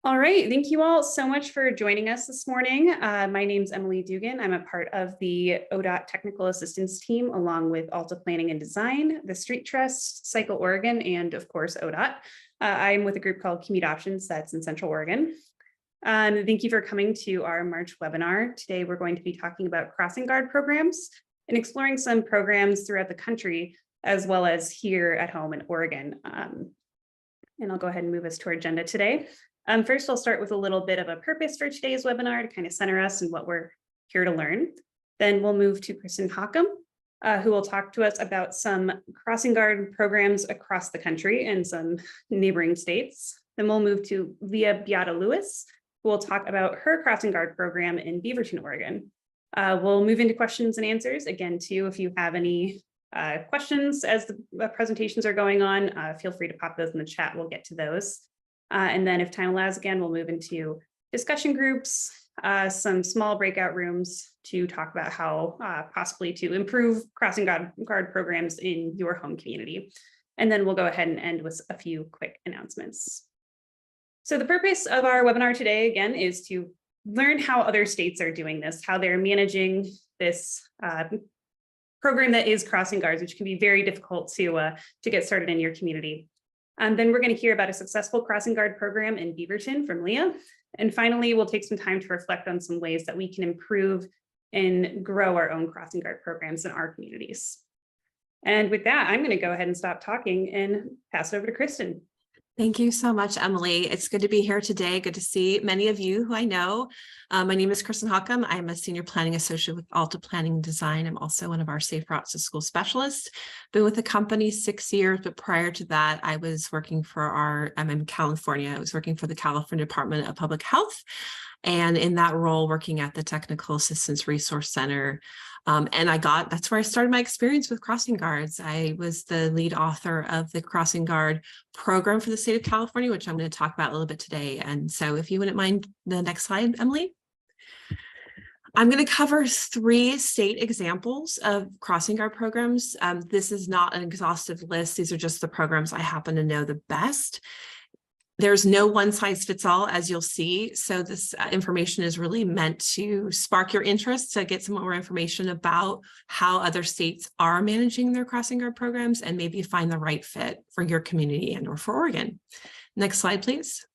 All right, thank you all so much for joining us this morning. My name is Emily Dugan. I'm a part of the ODOT Technical Assistance Team, along with Alta Planning+Design, the Street Trust, Cycle Oregon, and of course, ODOT. I'm with a group called Commute Options that's in Central Oregon. Thank you for coming to our March webinar. Today, we're going to be talking about crossing guard programs and exploring some programs throughout the country, as well as here at home in Oregon. And I'll go ahead and move us to our agenda today. First, I'll start with a little bit of a purpose for today's webinar to kind of center us and what we're here to learn. Then we'll move to Kristin Haukom, who will talk to us about some crossing guard programs across the country and some neighboring states. Then we'll move to Leah Biado-Luis, who will talk about her crossing guard program in Beaverton, Oregon. We'll move into questions and answers. Again, too, if you have any questions as the presentations are going on, feel free to pop those in the chat. We'll get to those. And then if time allows, again, we'll move into discussion groups, some small breakout rooms to talk about how possibly to improve crossing guard programs in your home community. And then we'll go ahead and end with a few quick announcements. So the purpose of our webinar today, again, is to learn how other states are doing this, how they're managing this program that is crossing guards, which can be very difficult to get started in your community. Then we're going to hear about a successful crossing guard program in Beaverton from Leah. And finally, we'll take some time to reflect on some ways that we can improve and grow our own crossing guard programs in our communities. And with that, I'm going to go ahead and stop talking and pass it over to Kristin. Thank you so much, Emily. It's good to be here today. Good to see many of you who I know. My name is Kristin Haukom. I'm a senior planning associate with Alta Planning+Design. I'm also one of our safe routes to school specialists. Been with the company 6 years, but prior to that, I was working for I'm in California. I was working for the California Department of Public Health. And in that role, working at the Technical Assistance Resource Center. And that's where I started my experience with crossing guards. I was the lead author of the crossing guard program for the state of California, which I'm going to talk about a little bit today. And so if you wouldn't mind the next slide, Emily. I'm going to cover 3 state examples of crossing guard programs. This is not an exhaustive list. These are just the programs I happen to know the best. There's no one size fits all, as you'll see. So this information is really meant to spark your interest, to get some more information about how other states are managing their crossing guard programs and maybe find the right fit for your community and or for Oregon. Next slide, please.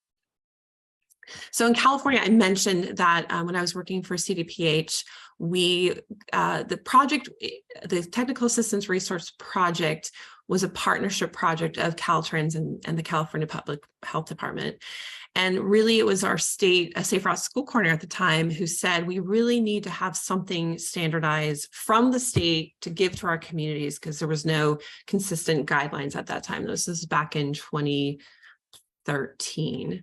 So in California, I mentioned that when I was working for CDPH, the Technical Assistance Resource Project was a partnership project of Caltrans and the California Public Health Department. And really it was our state, a Safe Routes School Coordinator at the time, who said, we really need to have something standardized from the state to give to our communities because there was no consistent guidelines at that time. This is back in 2013.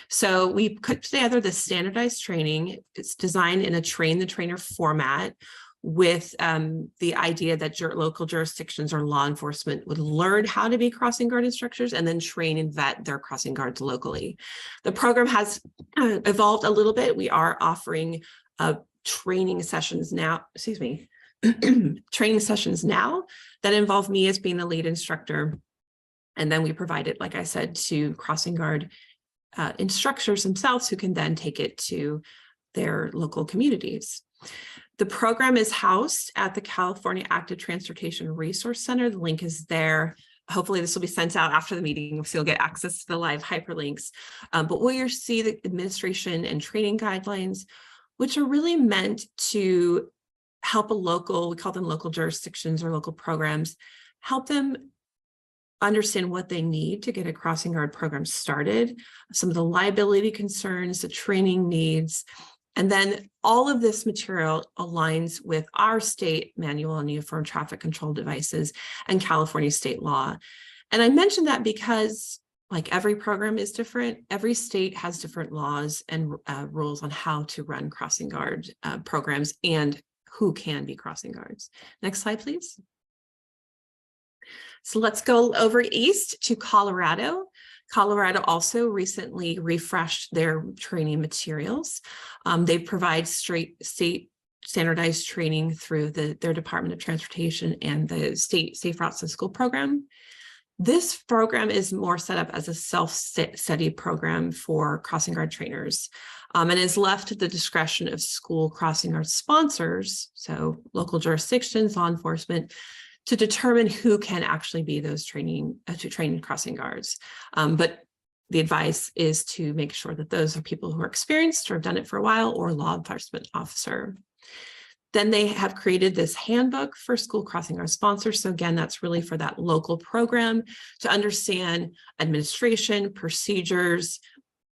So we put together this standardized training. It's designed in a train the trainer format with the idea that local jurisdictions or law enforcement would learn how to be crossing guard instructors and then train and vet their crossing guards locally. The program has evolved a little bit. We are offering training sessions now, training sessions now that involve me as being the lead instructor. And then we provide it, like I said, to crossing guard instructors themselves who can then take it to their local communities. The program is housed at the California Active Transportation Resource Center. The link is there. Hopefully this will be sent out after the meeting, so you'll get access to the live hyperlinks. But where you'll see the administration and training guidelines, which are really meant to help we call them local jurisdictions or local programs, help them understand what they need to get a crossing guard program started, some of the liability concerns, the training needs, and then all of this material aligns with our state manual on uniform traffic control devices and California state law. And I mentioned that because, like, every program is different. Every state has different laws and rules on how to run crossing guard programs and who can be crossing guards. Next slide, please. So let's go over east to Colorado. Colorado also recently refreshed their training materials. They provide state standardized training through their Department of Transportation and the State Safe Routes to School program. This program is more set up as a self-study program for crossing guard trainers, and is left to the discretion of school crossing guard sponsors, so local jurisdictions, law enforcement, to determine who can actually be those trained crossing guards. But the advice is to make sure that those are people who are experienced or have done it for a while, or law enforcement officer. Then they have created this handbook for school crossing guard sponsors. So again, that's really for that local program to understand administration, procedures,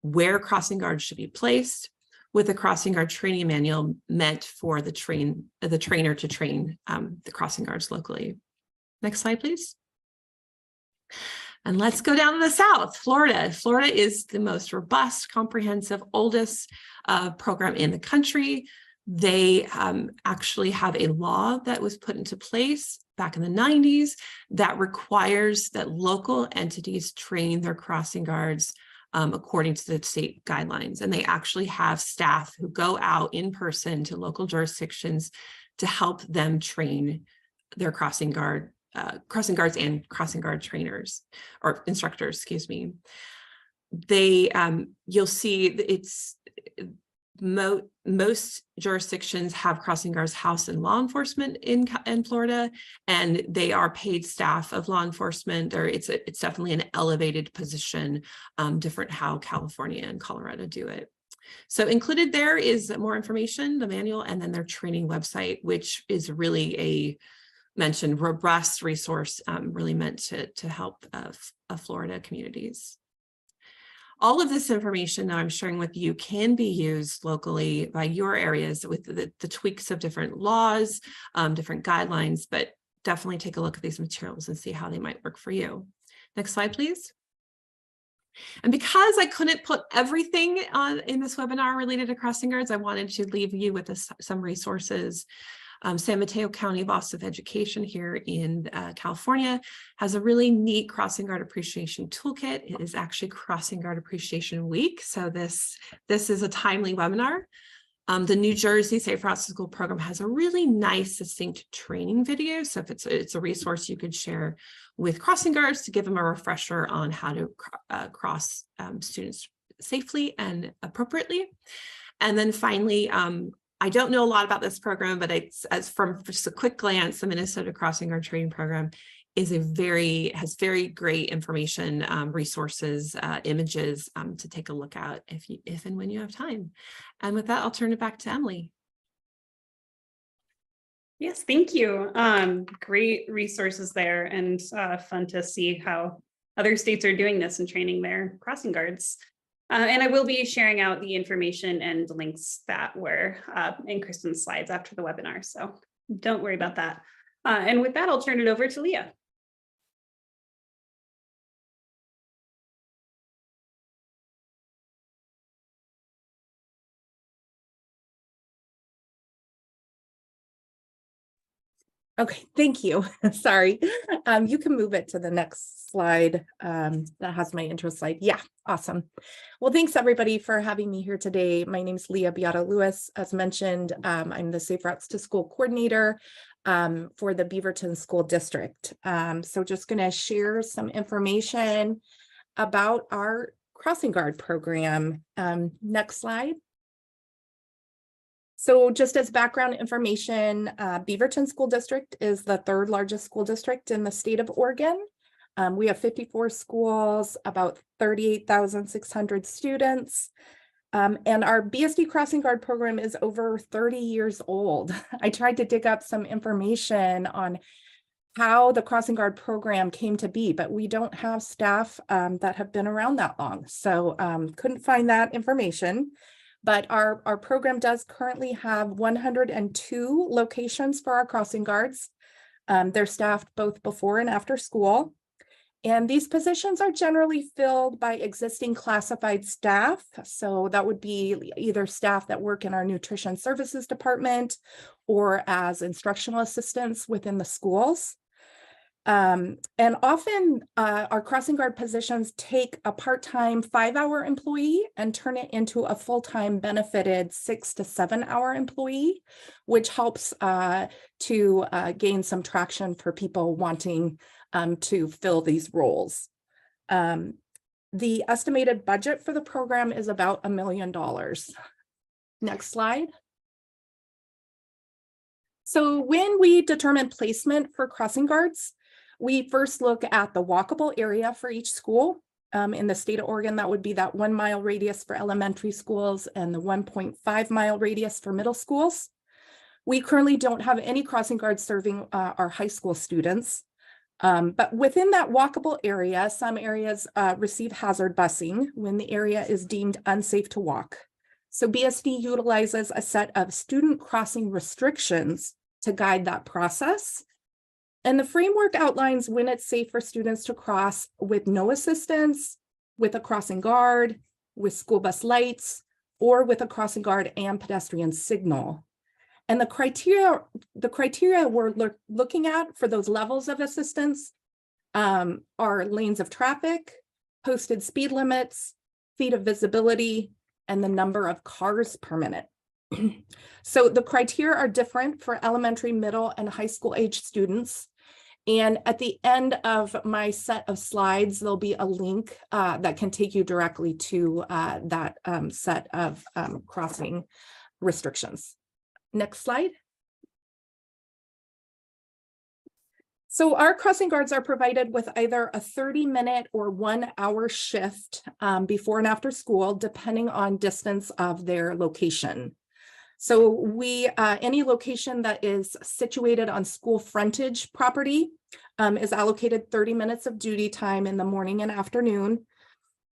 where crossing guards should be placed, with a crossing guard training manual meant for the trainer to train the crossing guards locally. Next slide, please. And let's go down to the South, Florida. Florida is the most robust, comprehensive, oldest program in the country. They actually have a law that was put into place back in the 90s that requires that local entities train their crossing guards according to the state guidelines. And they actually have staff who go out in person to local jurisdictions to help them train their crossing guards and crossing guard trainers or instructors, excuse me. They, you'll see it's most jurisdictions have crossing guards house and law enforcement in Florida, and they are paid staff of law enforcement, or it's definitely an elevated position, different how California and Colorado do it. So included there is more information, the manual, and then their training website, which is really a mentioned robust resource, really meant to help Florida communities. All of this information that I'm sharing with you can be used locally by your areas with the tweaks of different laws, different guidelines, but definitely take a look at these materials and see how they might work for you. Next slide, please. And because I couldn't put everything in this webinar related to crossing guards, I wanted to leave you with some resources. San Mateo County Office of Education here in California has a really neat crossing guard appreciation toolkit. It is actually Crossing Guard Appreciation Week, so this is a timely webinar. The New Jersey Safe Routes to School program has a really nice, succinct training video. So if it's a resource you could share with crossing guards to give them a refresher on how to cross students safely and appropriately. And then finally, I don't know a lot about this program, but as from just a quick glance, the Minnesota Crossing Guard Training Program is has very great information, resources, images to take a look at if and when you have time. And with that, I'll turn it back to Emily. Yes, thank you. Great resources there, and fun to see how other states are doing this and training their crossing guards. And I will be sharing out the information and links that were in Kristin's slides after the webinar, so don't worry about that. And with that, I'll turn it over to Leah. Okay, thank you. Sorry. You can move it to the next slide. That has my intro slide. Yeah, awesome. Well, thanks everybody for having me here today. My name is Leah Biado-Luis. As mentioned, I'm the Safe Routes to School coordinator for the Beaverton School District. So just going to share some information about our crossing guard program. Next slide. So just as background information, Beaverton School District is the third largest school district in the state of Oregon. We have 54 schools, about 38,600 students. And our BSD Crossing Guard program is over 30 years old. I tried to dig up some information on how the Crossing Guard program came to be, but we don't have staff that have been around that long. So couldn't find that information. But our program does currently have 102 locations for our crossing guards. They're staffed both before and after school. And these positions are generally filled by existing classified staff. So that would be either staff that work in our nutrition services department or as instructional assistants within the schools. And often our crossing guard positions take a part-time 5-hour employee and turn it into a full-time benefited 6 to 7-hour employee, which helps to gain some traction for people wanting to fill these roles. The estimated budget for the program is about $1 million. Next slide. So when we determine placement for crossing guards, we first look at the walkable area for each school. In the state of Oregon, that would be that 1 mile radius for elementary schools and the 1.5 mile radius for middle schools. We currently don't have any crossing guards serving our high school students. But within that walkable area, some areas receive hazard busing when the area is deemed unsafe to walk. So BSD utilizes a set of student crossing restrictions to guide that process. And the framework outlines when it's safe for students to cross with no assistance, with a crossing guard, with school bus lights, or with a crossing guard and pedestrian signal. And the criteria we're looking at for those levels of assistance are lanes of traffic, posted speed limits, feet of visibility, and the number of cars per minute. So the criteria are different for elementary, middle, and high school age students. And at the end of my set of slides, there'll be a link that can take you directly to that set of crossing restrictions. Next slide. So our crossing guards are provided with either a 30-minute or 1 hour shift before and after school, depending on distance of their location. So we, any location that is situated on school frontage property is allocated 30 minutes of duty time in the morning and afternoon.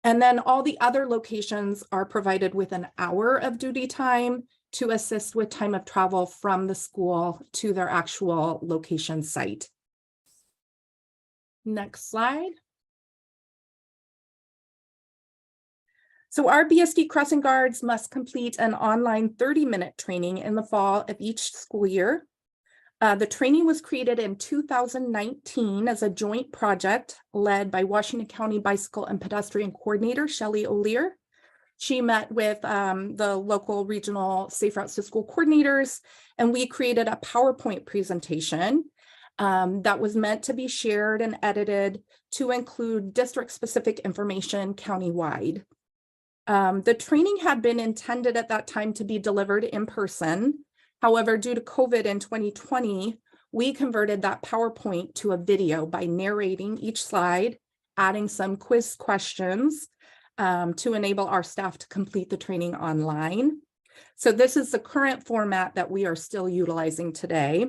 And then all the other locations are provided with an hour of duty time to assist with time of travel from the school to their actual location site. Next slide. So our BSD crossing guards must complete an online 30-minute training in the fall of each school year. The training was created in 2019 as a joint project led by Washington County Bicycle and Pedestrian Coordinator, Shelley O'Lear. She met with the local regional Safe Routes to School coordinators, and we created a PowerPoint presentation that was meant to be shared and edited to include district-specific information countywide. The training had been intended at that time to be delivered in person. However, due to COVID in 2020, we converted that PowerPoint to a video by narrating each slide, adding some quiz questions to enable our staff to complete the training online. So this is the current format that we are still utilizing today.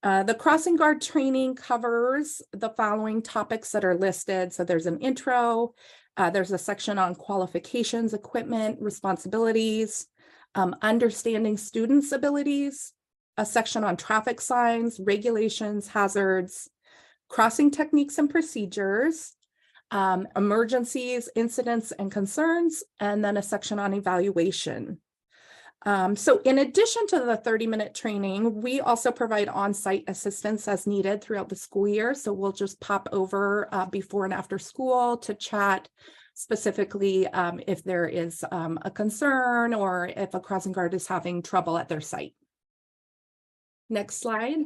The crossing guard training covers the following topics that are listed. So there's an intro, there's a section on qualifications, equipment, responsibilities, understanding students' abilities, a section on traffic signs, regulations, hazards, crossing techniques and procedures, emergencies, incidents, and concerns, and then a section on evaluation. So in addition to the 30-minute training, we also provide on-site assistance as needed throughout the school year. So we'll just pop over before and after school to chat specifically if there is a concern or if a crossing guard is having trouble at their site. Next slide.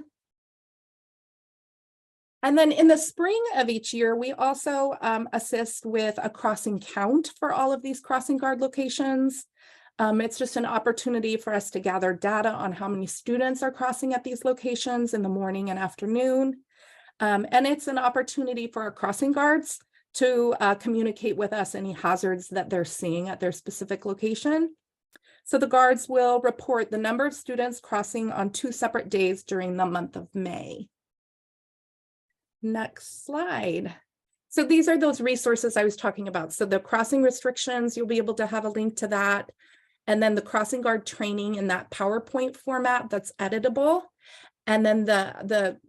And then in the spring of each year, we also assist with a crossing count for all of these crossing guard locations. It's just an opportunity for us to gather data on how many students are crossing at these locations in the morning and afternoon. And it's an opportunity for our crossing guards to communicate with us any hazards that they're seeing at their specific location. So the guards will report the number of students crossing on 2 separate days during the month of May. Next slide. So these are those resources I was talking about. So the crossing restrictions, you'll be able to have a link to that. And then the crossing guard training in that PowerPoint format that's editable. And then that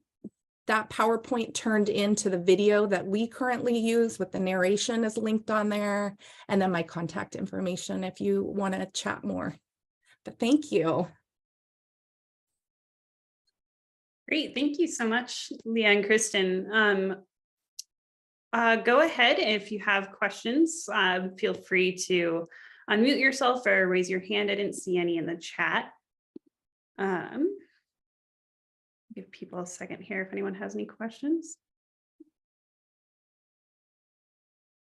PowerPoint turned into the video that we currently use with the narration is linked on there. And then my contact information if you want to chat more. But thank you. Great, thank you so much, Leah and Kristin. Go ahead if you have questions. Feel free to unmute yourself or raise your hand. I didn't see any in the chat. Give people a second here if anyone has any questions.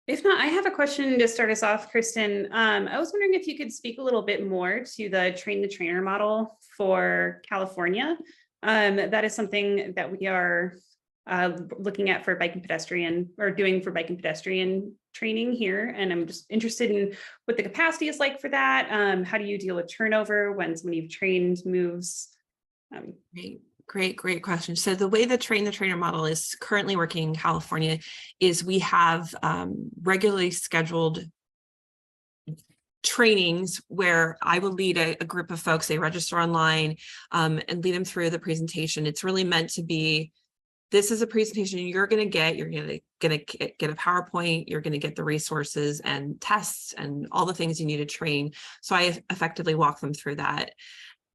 If not, I have a question to start us off, Kristin. I was wondering if you could speak a little bit more to the train the trainer model for California. That is something that we are looking at for bike and pedestrian, or doing for bike and pedestrian training here. And I'm just interested in what the capacity is like for that. How do you deal with turnover when somebody you've trained moves? Great question. So the way the train the trainer model is currently working in California is we have regularly scheduled trainings where I will lead a group of folks. They register online and lead them through the presentation. It's really meant to be, this is a presentation you're going to get. You're going to get a PowerPoint. You're going to get the resources and tests and all the things you need to train. So I effectively walk them through that.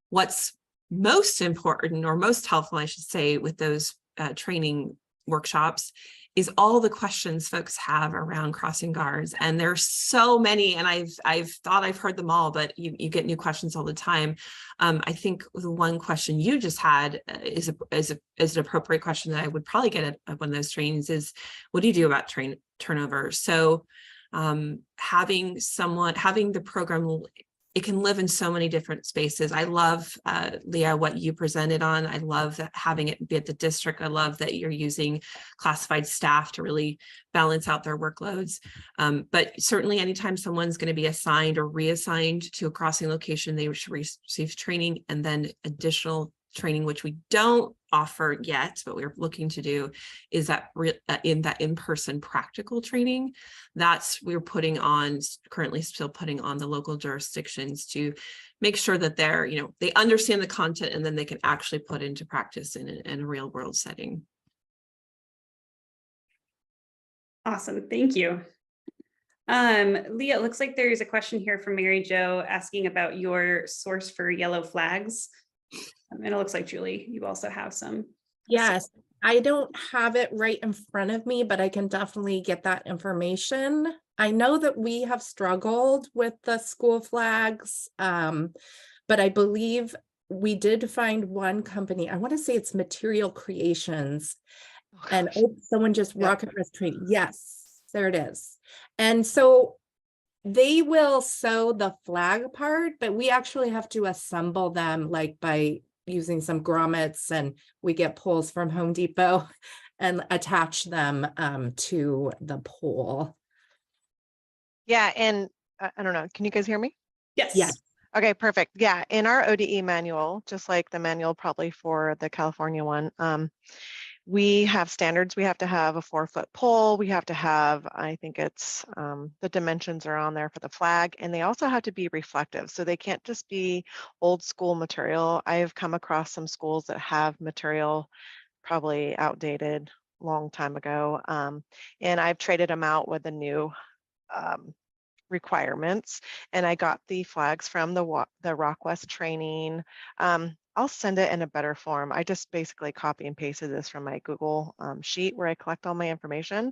What's most important, or most helpful, I should say, with those training workshops is all the questions folks have around crossing guards. And there's so many, and I've thought I've heard them all, but you get new questions all the time. I think the one question you just had is an appropriate question that I would probably get at one of those trainings is, what do you do about turnover? So having the program, it can live in so many different spaces. I love, Leah, what you presented on. I love that having it be at the district. I love that you're using classified staff to really balance out their workloads. But certainly anytime someone's going to be assigned or reassigned to a crossing location, they should receive training, and then additional training, which we don't offer yet, but we're looking to do, is that in-person practical training. That's currently still putting on the local jurisdictions to make sure that they understand the content, and then they can actually put into practice in a real world setting. Awesome, thank you. Leah, it looks like there's a question here from Mary Jo asking about your source for yellow flags. And it looks like, Julie, you also have some. Yes, I don't have it right in front of me, but I can definitely get that information. I know that we have struggled with the school flags, but I believe we did find one company. I want to say it's Material Creations, and someone just rocket press training. Yes, there it is. And so they will sew the flag part, but we actually have to assemble them, like by using some grommets, and we get poles from Home Depot and attach them to the pole. Yeah, and I don't know, can you guys hear me? Yes. Yes. Okay, perfect. Yeah, in our ODE manual, just like the manual probably for the California one, we have standards. We have to have a 4-foot pole. We have to have, I think it's, the dimensions are on there for the flag, and they also have to be reflective. So they can't just be old school material. I have come across some schools that have material probably outdated long time ago. And I've traded them out with the new requirements, and I got the flags from the Rockwest training. I'll send it in a better form. I just basically copy and pasted this from my Google sheet where I collect all my information.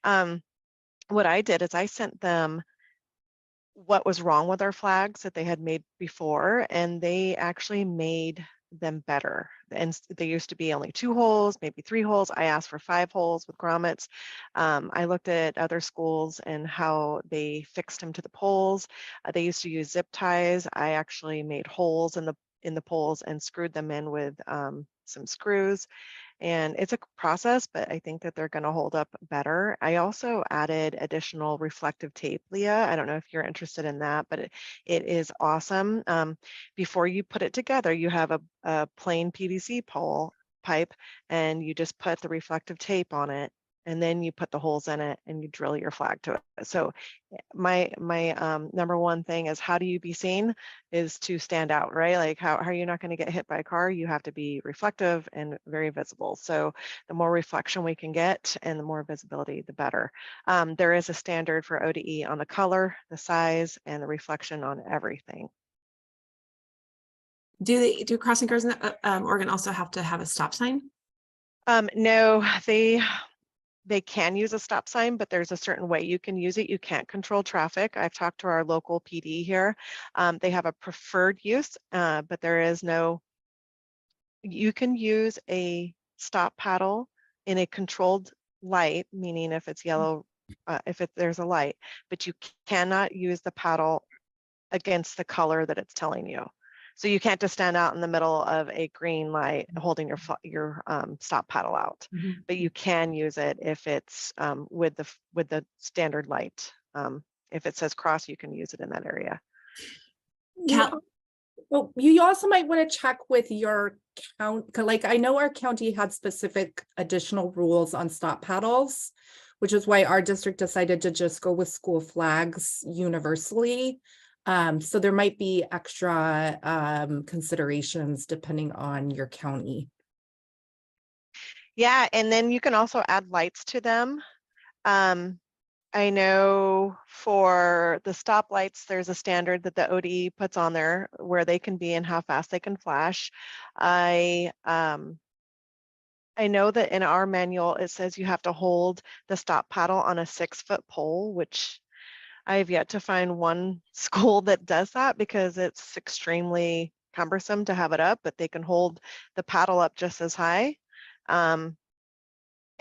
What I did is I sent them what was wrong with our flags that they had made before, and they actually made them better. And they used to be only 2 holes, maybe 3 holes. I asked for 5 holes with grommets. I looked at other schools and how they fixed them to the poles. They used to use zip ties. I actually made holes in the poles and screwed them in with some screws. And it's a process, but I think that they're going to hold up better. I also added additional reflective tape, Leah. I don't know if you're interested in that, but it is awesome. Before you put it together, you have a plain PVC pipe, and you just put the reflective tape on it, and then you put the holes in it and you drill your flag to it. So my number one thing is, how do you be seen is to stand out, right? Like how are you not going to get hit by a car? You have to be reflective and very visible. So the more reflection we can get and the more visibility, the better. There is a standard for ODE on the color, the size, and the reflection on everything. Do crossing guards in Oregon also have to have a stop sign? No, they can use a stop sign, but there's a certain way you can use it. You can't control traffic. I've talked to our local PD here. They have a preferred use, but there is no, you can use a stop paddle in a controlled light, meaning if it's yellow, there's a light, but you cannot use the paddle against the color that it's telling you. So you can't just stand out in the middle of a green light holding your stop paddle out, but you can use it if it's with the standard light. If it says cross, you can use it in that area. Well, you also might want to check with your county. Like, I know our county had specific additional rules on stop paddles, which is why our district decided to just go with school flags universally. So there might be extra considerations depending on your county. Yeah, and then you can also add lights to them. I know for the stoplights, there's a standard that the ODE puts on there where they can be and how fast they can flash. I know that in our manual, it says you have to hold the stop paddle on a 6-foot pole, which I've yet to find one school that does that because it's extremely cumbersome to have it up, but they can hold the paddle up just as high.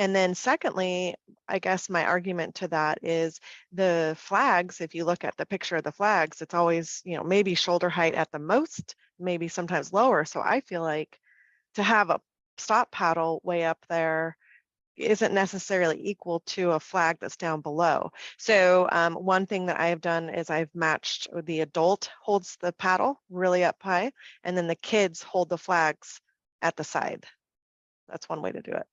And then secondly, I guess my argument to that is the flags, if you look at the picture of the flags, it's always, maybe shoulder height at the most, maybe sometimes lower. So I feel like to have a stop paddle way up there isn't necessarily equal to a flag that's down below. So one thing that I've done is I've matched the adult holds the paddle really up high, and then the kids hold the flags at the side. That's one way to do it.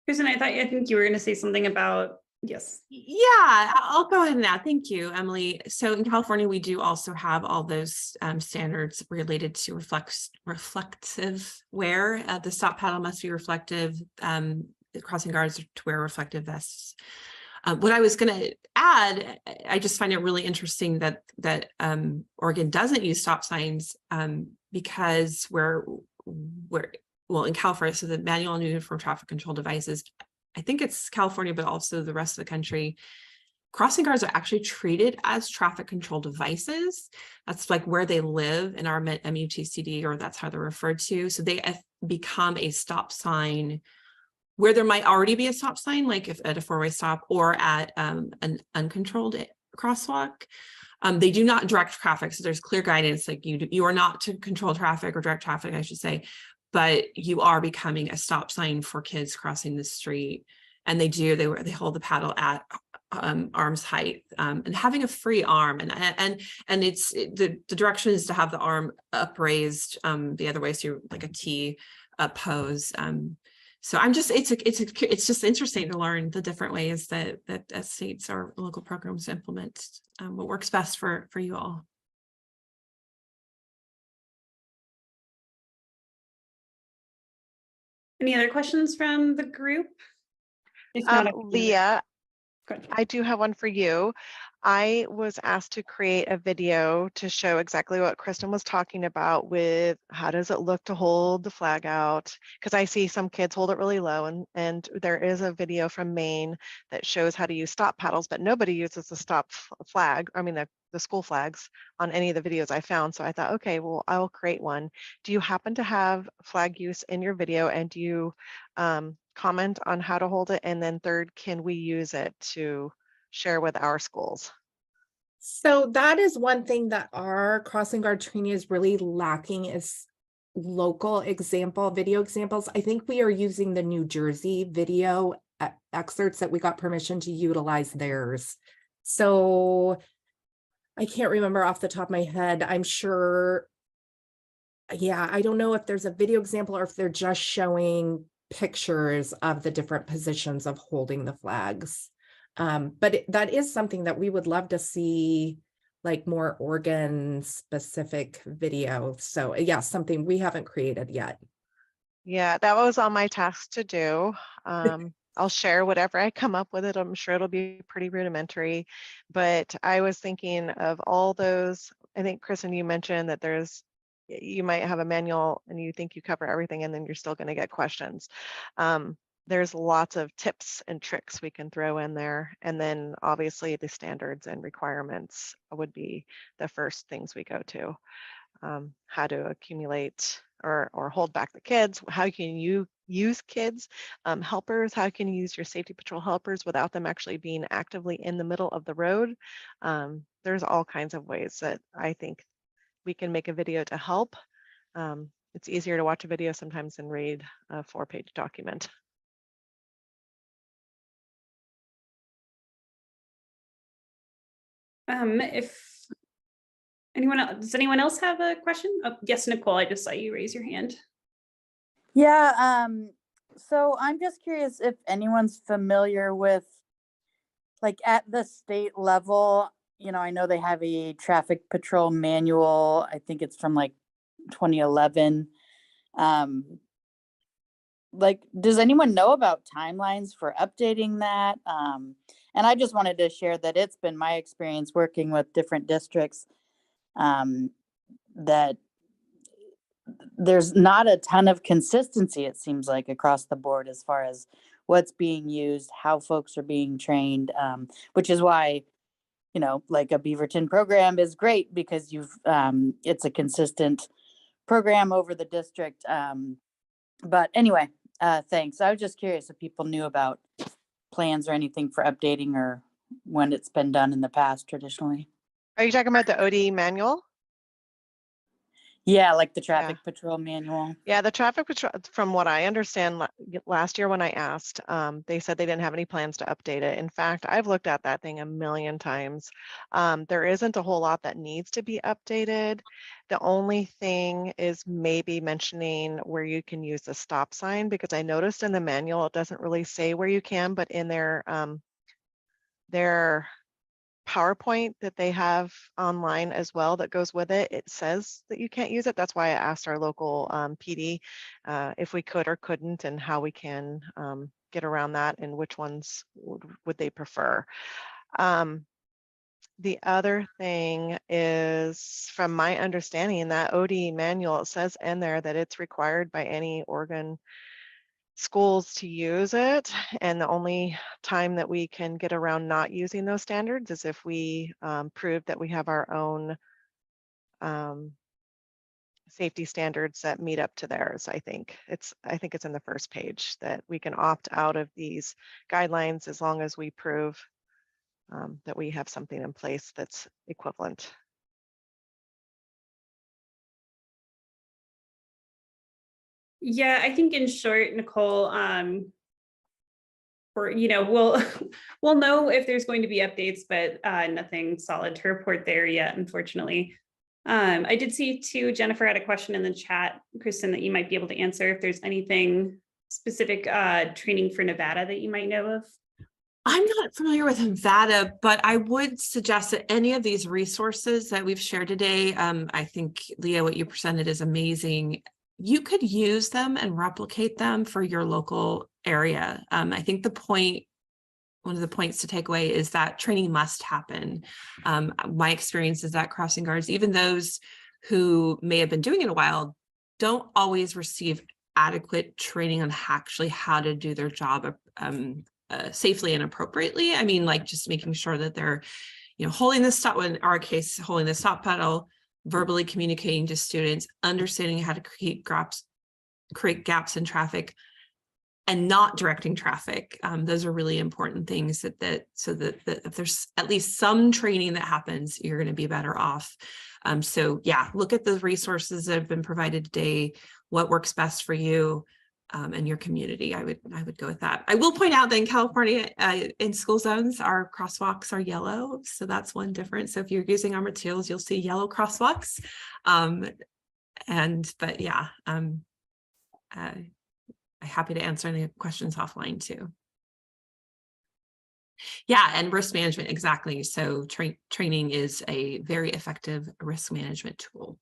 Kristin, I think you were going to say something about, yes. Yeah, I'll go ahead and add. Thank you, Emily. So in California, we do also have all those standards related to reflective wear. The stop paddle must be reflective. The crossing guards to wear reflective vests. What I was going to add, I just find it really interesting that Oregon doesn't use stop signs because well, in California, so the manual and uniform traffic control devices, I think it's California, but also the rest of the country, crossing guards are actually treated as traffic control devices. That's like where they live in our MUTCD, or that's how they're referred to. So they have become a stop sign where there might already be a stop sign, like if at a 4-way stop or at an uncontrolled crosswalk. They do not direct traffic. So there's clear guidance, like you are not to control traffic or direct traffic, I should say, but you are becoming a stop sign for kids crossing the street. And they hold the paddle at arm's height and having a free arm. And it's the direction is to have the arm upraised the other way, so like a T pose. So it's just interesting to learn the different ways that states or local programs implement what works best for you all. Any other questions from the group? If not, Leah, I do have one for you. I was asked to create a video to show exactly what Kristin was talking about with how does it look to hold the flag out, because I see some kids hold it really low, and there is a video from Maine that shows how to use stop paddles, but nobody uses the stop flag, I mean the school flags on any of the videos I found. So I thought, okay, well, I will create one. Do you happen to have flag use in your video, and do you comment on how to hold it? And then third, can we use it to share with our schools? So that is one thing that our crossing guard training is really lacking, is local video examples. I think we are using the New Jersey video excerpts that we got permission to utilize theirs. So I can't remember off the top of my head. I'm sure, yeah, I don't know if there's a video example or if they're just showing pictures of the different positions of holding the flags. But that is something that we would love to see, like more Oregon specific video. So yeah, something we haven't created yet. Yeah, that was on my task to do. I'll share whatever I come up with it. I'm sure it'll be pretty rudimentary, but I was thinking of all those. I think, Kristin, you mentioned that you might have a manual and you think you cover everything, and then you're still going to get questions. There's lots of tips and tricks we can throw in there. And then obviously the standards and requirements would be the first things we go to. how to accumulate or hold back the kids, how can you use kids, helpers, how can you use your safety patrol helpers without them actually being actively in the middle of the road. There's all kinds of ways that I think we can make a video to help. It's easier to watch a video sometimes than read a 4-page document. If anyone else, does anyone else have a question? Oh, yes, Nicole, I just saw you raise your hand. Yeah, so I'm just curious if anyone's familiar with, like, at the state level, you know, I know they have a traffic patrol manual. I think it's from like 2011. Like, does anyone know about timelines for updating that? And I just wanted to share that it's been my experience working with different districts, that there's not a ton of consistency, it seems like, across the board as far as what's being used, how folks are being trained, which is why, you know, like a Beaverton program is great because it's a consistent program over the district. But anyway, thanks. I was just curious if people knew about plans or anything for updating or when it's been done in the past traditionally. Are you talking about the OD manual? Yeah, like the traffic patrol manual. Yeah, the traffic patrol, from what I understand, last year when I asked, they said they didn't have any plans to update it. In fact, I've looked at that thing a million times. There isn't a whole lot that needs to be updated. The only thing is maybe mentioning where you can use the stop sign, because I noticed in the manual, it doesn't really say where you can, but in their PowerPoint that they have online as well that goes with it, it says that you can't use it. That's why I asked our local PD if we could or couldn't, and how we can get around that, and which ones would they prefer. The other thing is, from my understanding, that OD manual, it says in there that it's required by any Oregon schools to use it, and the only time that we can get around not using those standards is if we prove that we have our own safety standards that meet up to theirs. I think it's in the first page that we can opt out of these guidelines as long as we prove that we have something in place that's equivalent. Yeah, I think in short, Nicole, we'll we'll know if there's going to be updates, but nothing solid to report there yet, unfortunately. I did see too, Jennifer had a question in the chat, Kristin, that you might be able to answer if there's anything specific training for Nevada that you might know of. I'm not familiar with Nevada, but I would suggest that any of these resources that we've shared today, I think, Leah, what you presented is amazing. You could use them and replicate them for your local area. I think one of the points to take away is that training must happen. My experience is that crossing guards, even those who may have been doing it a while, don't always receive adequate training on actually how to do their job safely and appropriately. I mean, like just making sure that they're, holding the stop, in our case, holding the stop pedal, verbally communicating to students, understanding how to create gaps in traffic, and not directing traffic. Those are really important things so that if there's at least some training that happens, you're going to be better off. So yeah, look at the resources that have been provided today, what works best for you and your community. I would go with that. I will point out that in California, in school zones, our crosswalks are yellow. So that's one difference. So if you're using our materials, you'll see yellow crosswalks. But yeah, I'm happy to answer any questions offline too. Yeah, and risk management, exactly. So training is a very effective risk management tool.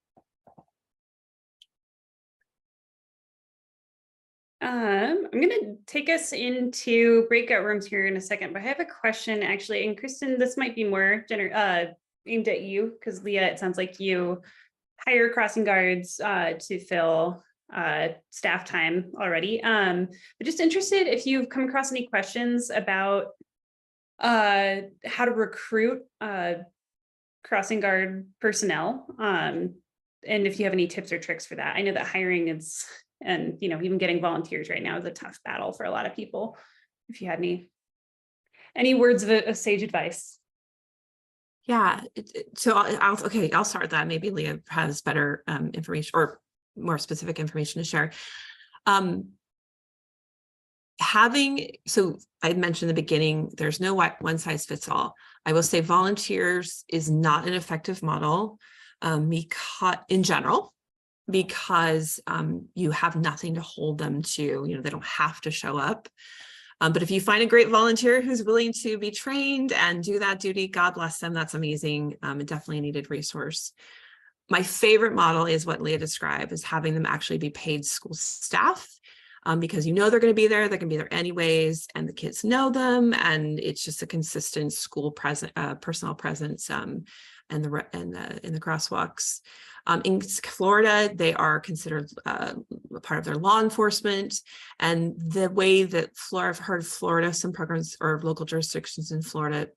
I'm going to take us into breakout rooms here in a second, but I have a question actually, and Kristin, this might be more aimed at you, because Leah, it sounds like you hire crossing guards to fill staff time already. But just interested if you've come across any questions about how to recruit crossing guard personnel. And if you have any tips or tricks for that. I know that hiring is, and even getting volunteers right now is a tough battle for a lot of people. If you had any words of sage advice. Yeah, so I'll start that. Maybe Leah has better information or more specific information to share. So I mentioned in the beginning, there's no one size fits all. I will say volunteers is not an effective model because in general, because you have nothing to hold them to, they don't have to show up. But if you find a great volunteer who's willing to be trained and do that duty, God bless them, that's amazing. Definitely a needed resource. My favorite model is what Leah described, is having them actually be paid school staff. Because they're going to be there, they can be there anyways, and the kids know them, and it's just a consistent school personal presence in the crosswalks. In Florida, they are considered a part of their law enforcement, and the way that I've heard Florida, some programs or local jurisdictions in Florida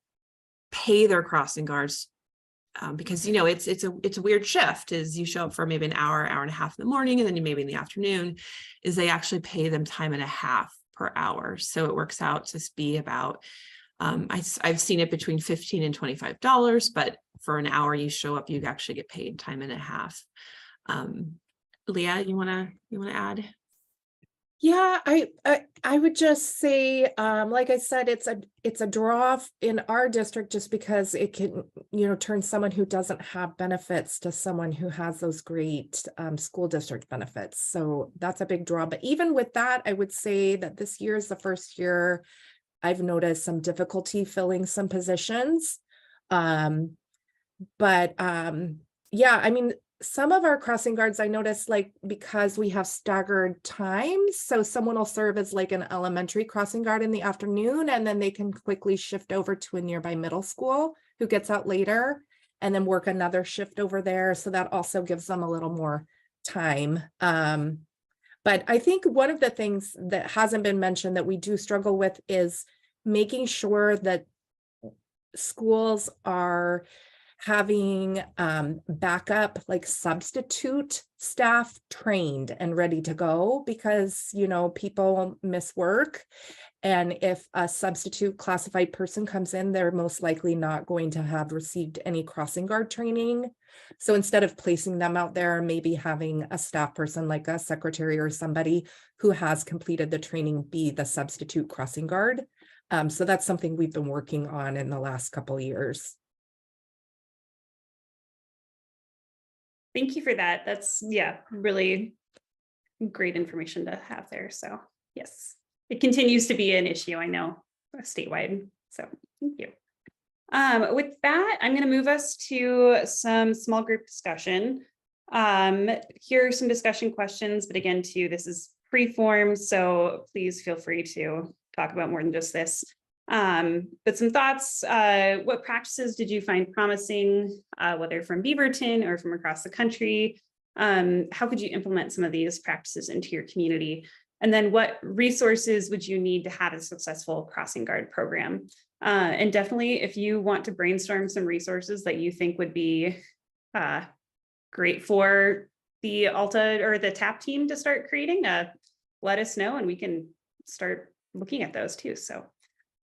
pay their crossing guards. Because it's a weird shift, is you show up for maybe an hour and a half in the morning, and then maybe in the afternoon, is they actually pay them time and a half per hour. So it works out to be about I've seen it between $15 and $25, but for an hour you show up, you actually get paid time and a half. Leah, you wanna add? Yeah, I would just say, like I said, it's a draw in our district just because it can, turn someone who doesn't have benefits to someone who has those great school district benefits. So that's a big draw. But even with that, I would say that this year is the first year I've noticed some difficulty filling some positions. Yeah, I mean, some of our crossing guards, I noticed, like, because we have staggered times, so someone will serve as like an elementary crossing guard in the afternoon, and then they can quickly shift over to a nearby middle school who gets out later and then work another shift over there. So that also gives them a little more time. But I think one of the things that hasn't been mentioned that we do struggle with is making sure that schools are having backup, like substitute staff trained and ready to go, because people miss work, and if a substitute classified person comes in, they're most likely not going to have received any crossing guard training. So instead of placing them out there, maybe having a staff person like a secretary or somebody who has completed the training be the substitute crossing guard. So that's something we've been working on in the last couple of years. Thank you for that. That's, really great information to have there. So yes, it continues to be an issue, I know, statewide. So thank you. With that, I'm going to move us to some small group discussion. Here are some discussion questions, but again, this is free-form, so please feel free to talk about more than just this. But some thoughts, what practices did you find promising, whether from Beaverton or from across the country? How could you implement some of these practices into your community? And then what resources would you need to have a successful crossing guard program? And definitely, if you want to brainstorm some resources that you think would be great for the Alta or the TAP team to start creating, let us know and we can start looking at those too. So,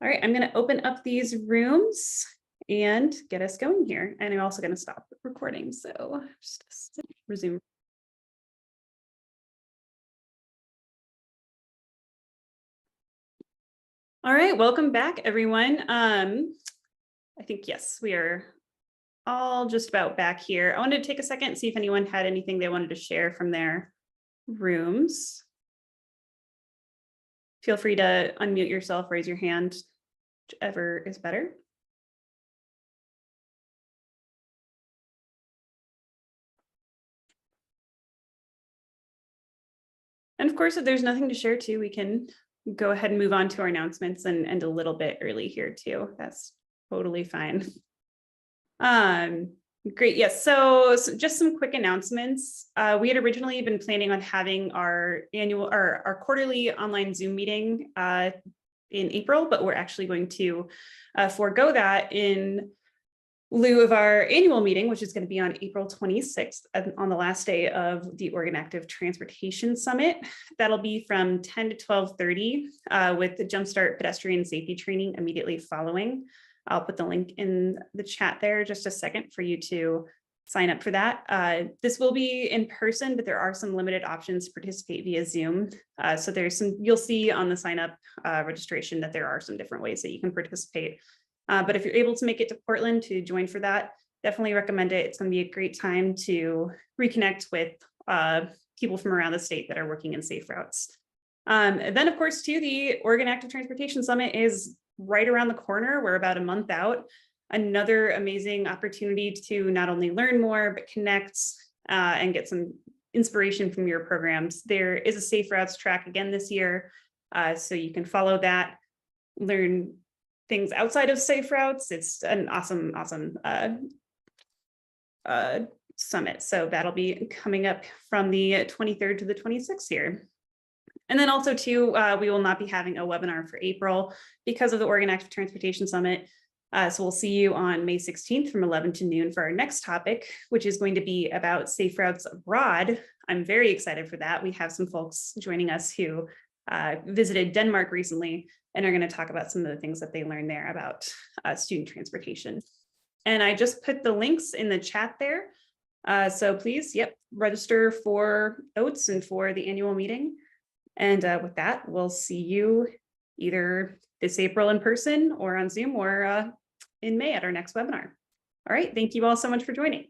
all right, I'm going to open up these rooms and get us going here. And I'm also going to stop recording. So just resume. All right, welcome back, everyone. I think, yes, we are all just about back here. I wanted to take a second and see if anyone had anything they wanted to share from their rooms. Feel free to unmute yourself, raise your hand, whichever is better. And of course, if there's nothing to share too, we can go ahead and move on to our announcements and end a little bit early here too. That's totally fine. Great. Yes. So just some quick announcements. We had originally been planning on having our quarterly online Zoom meeting in April, but we're actually going to forego that in lieu of our annual meeting, which is going to be on April 26th on the last day of the Oregon Active Transportation Summit. That'll be from 10 to 12:30 with the Jumpstart Pedestrian Safety Training immediately following. I'll put the link in the chat there just a second for you to sign up for that. This will be in person, but there are some limited options to participate via Zoom. So there's some, you'll see on the sign up registration that there are some different ways that you can participate. But if you're able to make it to Portland to join for that, definitely recommend it. It's going to be a great time to reconnect with people from around the state that are working in safe routes. And then, of course, too, the Oregon Active Transportation Summit is right around the corner. We're about a month out. Another amazing opportunity to not only learn more, but connect and get some inspiration from your programs. There is a safe routes track again this year, so you can follow that, learn things outside of safe routes. It's an awesome summit. So that'll be coming up from the 23rd to the 26th here. And then also too, we will not be having a webinar for April because of the Oregon Active Transportation Summit. So we'll see you on May 16th from 11 to noon for our next topic, which is going to be about safe routes abroad. I'm very excited for that. We have some folks joining us who visited Denmark recently and are going to talk about some of the things that they learned there about student transportation. And I just put the links in the chat there. So please, register for OATS and for the annual meeting. And with that, we'll see you either this April in person or on Zoom or in May at our next webinar. All right, thank you all so much for joining.